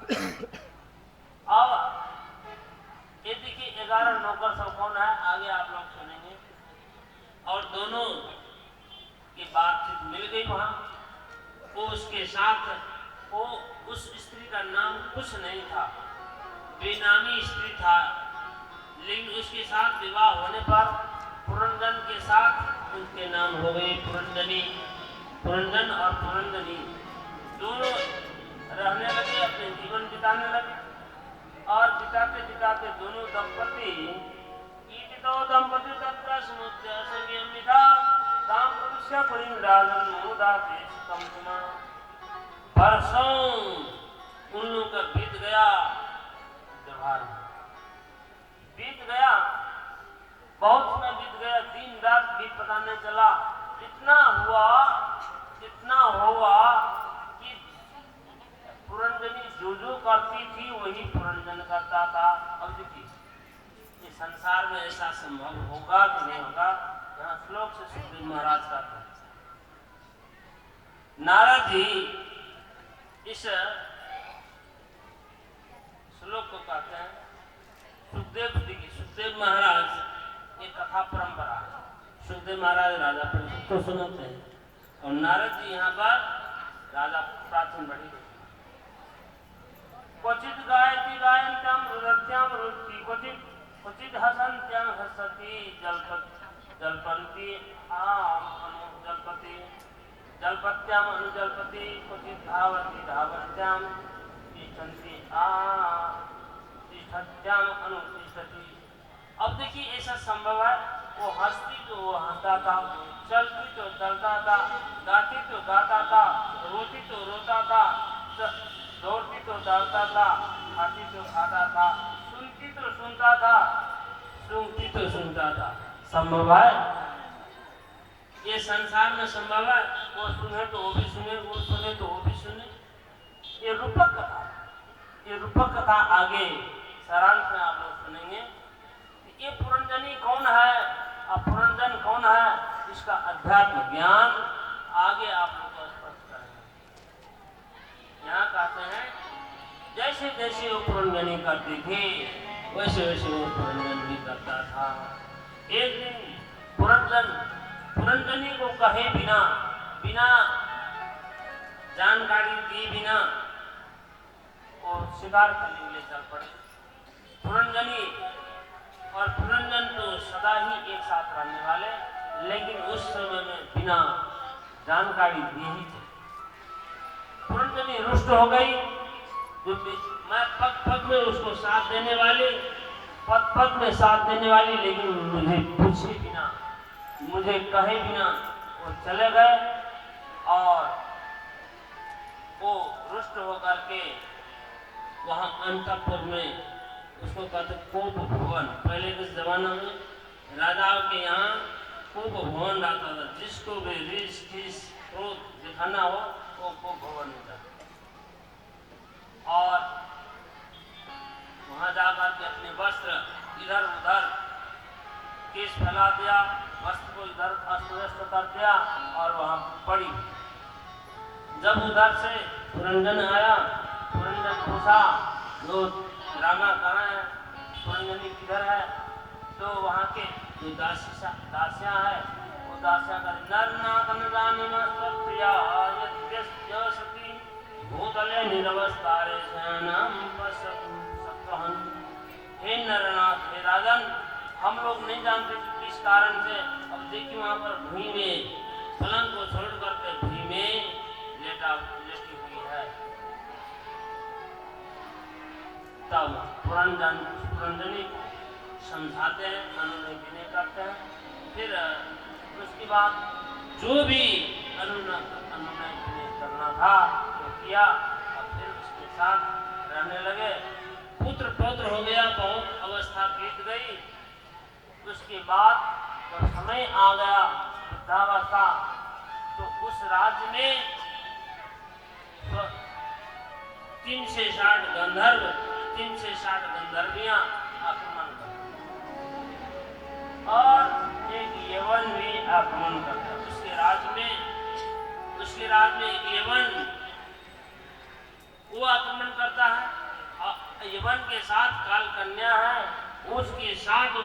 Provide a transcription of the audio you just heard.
अब ये देखिए 11 नौकर सब कौन है, आगे आप लोग सुनेंगे। और दोनों की बातचीत मिल गई वहां। वो उसके साथ, वो उस स्त्री का नाम कुछ नहीं था, बेनामी स्त्री था, लेकिन उसके साथ विवाह होने पर पुरंदन के साथ उनके नाम हो गए पुरंदनी। पुरंदन और पुरंदनी दोनों रहने लगे, अपने जीवन बिताने लगे। और बिताते बिताते दोनों दंपति दंपति तत्र समुद्र संयमिता काम पुरुष परिंद्राजन मोदाते स्तंभना। वर्षों उन लोगों का बीत गया, व्यवहार बीत गया, बहुत समय बीत गया, दिन रात भी पता नहीं चला। इतना हुआ कि पुरंदनी जो करती थी वही पुरंदन करता था। अब देखिए इस संसार में ऐसा संभव होगा कि नहीं होगा। यहाँ श्लोक से सुखदेव महाराज कहते हैं, नारद जी इस श्लोक को कहते हैं सुखदेव महाराज एक कथा परंपरा है। सुखदेव महाराज राजा परीक्षित को सुनाते हैं और नारद जी यहाँ पर राजा प्राचीन बढ़ी क्वचित गायति गायन्त्याम रुदत्याम रुदति क्वचित हसन्त्याम हसति जल्पन्ति जल्पति जल्पत्याम अनुजल्पति क्वचित धावति धावन्त्याम तिष्ठन्ति तिष्ठत्याम अनुतिष्ठति। अब देखिए ऐसा संभव है, वो हंसती तो वो हंसता था, चलती तो चलता था, गाती तो गाता था, रोती तो रोता था, दौड़ती तो दौड़ता था, खाती तो खाता था, सुनती तो सुनता था, सूंघती तो सुनता था। संभव है, ये संसार में संभव है। वो सुने तो वो भी सुने, वो सुने तो वो भी सुने। ये रूपक कथा, ये रूपक कथा आगे सारांश में आप लोग सुनेंगे। ये पुरंदनी कौन है और पुरंदन कौन है, इसका अध्यात्म ज्ञान आगे आप लोग को स्पष्ट करेंगे। यहाँ कहते हैं जैसे जैसे वो पुरंदनी करती थी वैसे वैसे वो पुरंदन भी करता था। एक दिन पुरंदनी को कहे बिना जानकारी दिए बिना वो शिकार करने के लिए चल पड़े। पुरंदनी और पुरंदन तो सदा ही एक साथ रहने वाले, लेकिन उस समय में बिना जानकारी दिए ही थे। पुरंदनी रुष्ट हो गई, जो मैं पग पग में उसको साथ देने वाली, पग पग में साथ देने वाली, लेकिन मुझे पूछे बिना, मुझे कहे बिना वो चले गए। और वो रुष्ट होकर के वहां अंतपुर में, उसको कहते कोप भवन, पहले के जमाना में राजाओं के यहाँ कोप भवन रहता था। जिसको भी रीस खीस क्रोध दिखाना हो वो कोप भवन में जाता। और वहां जाकर के अपने वस्त्र इधर उधर केस फैला दिया, वस्त्र को इधर अस्त व्यस्त कर दिया और वहां पड़ी। जब उधर से पुरंदन आया, पुरंदन पूछा लो रामा कहाँ है, पुरंदनी किधर है। तो वहाँ के जो दासियां है, वो दासियां का भूतले निरवस्तारे हे नरनाथ, हे राजन, हम लोग नहीं जानते कि किस कारण से। अब देखिए वहाँ पर भूमि में पलंग को छोड़ करके भूमि में लेटी हुई है। तब पुरंदनी को समझाते हैं, अनुनय विनय करते हैं। फिर उसके बाद जो भी अनुनय विनय करना था तो किया और फिर उसके साथ रहने लगे। पुत्र पौत्र हो गया, बहुत अवस्था बीत गई। उसके बाद जब समय आ गया वृद्धावस्था, तो उस राज्य में 3 से 60 गंधर्व, 3 से 60 गंधर्वियां आक्रमण करते और एक यवन भी आक्रमण करता। उसके राज्य में एक यवन वो आक्रमण करता है। यवन के साथ काल कन्या है, उसके साथ